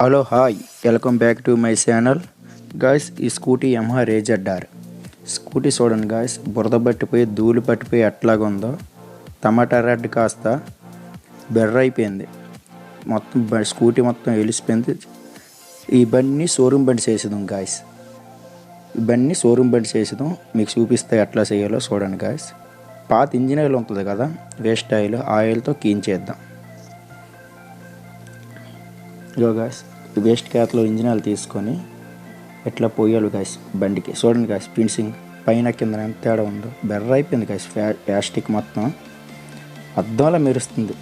Hello hi, welcome back to my channel guys. ఈ scooty Yamaha Ray ZR scooty చూడండి guys, బురద పట్టిపోయి ధూళి పట్టిపోయి ఎట్లాగా ఉందో. టమాటా రెడ్ కాస్త బెర్ర అయిపోయింది మొత్తం, స్కూటీ మొత్తం వెలిసిపోయింది. ఈ బండిని షోరూమ్ బండి చేసేదాం గాయస్. ఈ బండిని షోరూమ్ బండి చేసేదాం, మీకు చూపిస్తే ఎట్లా చేయాలో చూడండి గాయస్. పాత ఇంజిన్ ఆయిల్ ఉంటుంది కదా, వేస్ట్ ఆయిల్తో క్లీన్ చేద్దాం. ఇగో గాయస్, వేస్ట్ క్యాత్లో ఇంజిన్ ఆయిల్ తీసుకొని ఎట్లా పోయాలి గాయస్ బండికి. చూడండి గాయస్, ఫినిషింగ్ పైన కింద ఎంత తేడా ఉందో. బెర్ర అయిపోయింది గాయస్, ప్లాస్టిక్ మొత్తం అద్దంలో మెరుస్తుంది.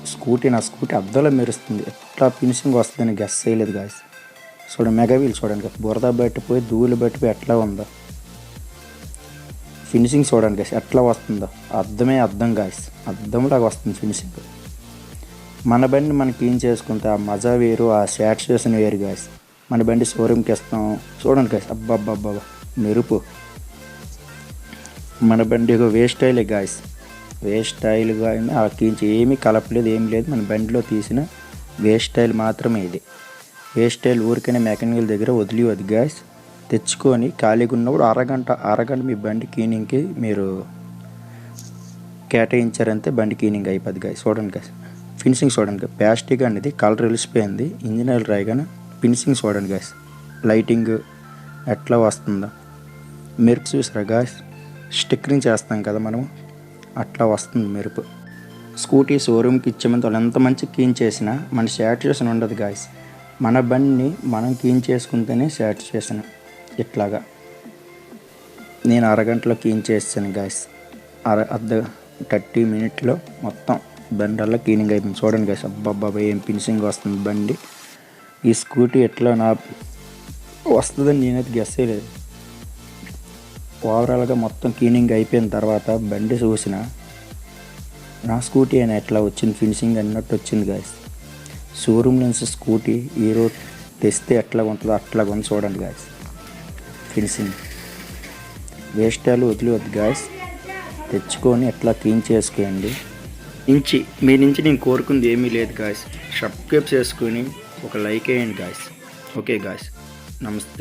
నా స్కూటీ అద్దంలో మెరుస్తుంది. ఎట్లా ఫినిషింగ్ వస్తుందని గెస్ చేయలేదు గాయస్. చూడండి, మెగావీల్ చూడండి గాయస్, బురద పట్టిపోయి ధూళి పట్టిపోయి ఎట్లా ఉందో. ఫినిషింగ్ చూడండి గాయస్ ఎట్లా వస్తుందో. అద్దమే అద్దం గాయస్, అద్దంలాగా వస్తుంది ఫినిషింగ్. మన బండి మనం క్లీన్ చేసుకుంటే ఆ మజా వేరు, ఆ సాటిస్ఫాక్షన్ వేరు గాయస్. మన బండి షోరూమ్కి ఇస్తాం. చూడండి గాయస్, అబ్బా మెరుపు. మన బండి వేస్ట్ ఆయిలే గాయస్, వేస్ట్ ఆయిల్ కానీ ఆ క్లీన్ ఏమీ కలపలేదు, ఏం లేదు. మన బండిలో తీసిన వేస్ట్ ఆయిల్ మాత్రమే ఇది. వేస్ట్ ఆయిల్ ఊరికైనా మెకానికల్ దగ్గర వదిలివద్దు గాయస్. తెచ్చుకొని ఖాళీగా ఉన్నప్పుడు అరగంట మీ బండి క్లీనింగ్కి మీరు కేటాయించారంటే బండి క్లీనింగ్ అయిపోద్ది గాయస్. చూడండి గాయస్, ఫినిషింగ్ చూడండి. ప్లాస్టిక్ అనేది కలర్ వెలిసిపోయింది, ఇంజిన్ ఆయిల్ రాయగానే. ఫినిషింగ్ చూడండి గాయస్, లైటింగ్ ఎట్లా వస్తుందో. మెరుపు చూసారా గాయస్, స్టిక్కరింగ్ చేస్తాం కదా మనం, అట్లా వస్తుంది మెరుపు. స్కూటీ షోరూమ్కి ఇచ్చేమంత వాళ్ళు ఎంత మంచి క్లీన్ చేసినా మన సాటిస్ఫాక్షన్ ఉండదు గాయస్. మన బండిని మనం క్లీన్ చేసుకుంటేనే సాటిస్ఫాక్షన్. ఇట్లాగా నేను అరగంటలో క్లీన్ చేస్తాను గాయస్. 30 మినిట్లో మొత్తం బండల్లో క్లీనింగ్ అయిపోయింది. చూడండి గాయస్, అబ్బాబ్బా ఏం ఫినిషింగ్ వస్తుంది బండి. ఈ స్కూటీ ఎట్లా వస్తుందని నేనైతే గెస్ చేయలేదు. ఓవరాల్గా మొత్తం క్లీనింగ్ అయిపోయిన తర్వాత బండి చూసిన నా స్కూటీ అయినా ఎట్లా వచ్చింది ఫినిషింగ్ అన్నట్టు వచ్చింది గాయస్. షోరూమ్ నుంచి స్కూటీ ఈరోజు తెస్తే ఎట్లా ఉంటుందో అట్లా ఉంది. చూడండి గాయస్, ఫినిషింగ్. వేస్ట్ ఆయిల్ వదిలివద్దు గాయస్, తెచ్చుకొని ఎట్లా క్లీన్ చేసుకోండి. మీ నుంచి నేను కోరుకుంది ఏమీ లేదు గాయస్. సబ్స్క్రైబ్ చేసుకొని ఒక లైక్ వేయండి గాయస్. ఓకే గాయస్, నమస్తే.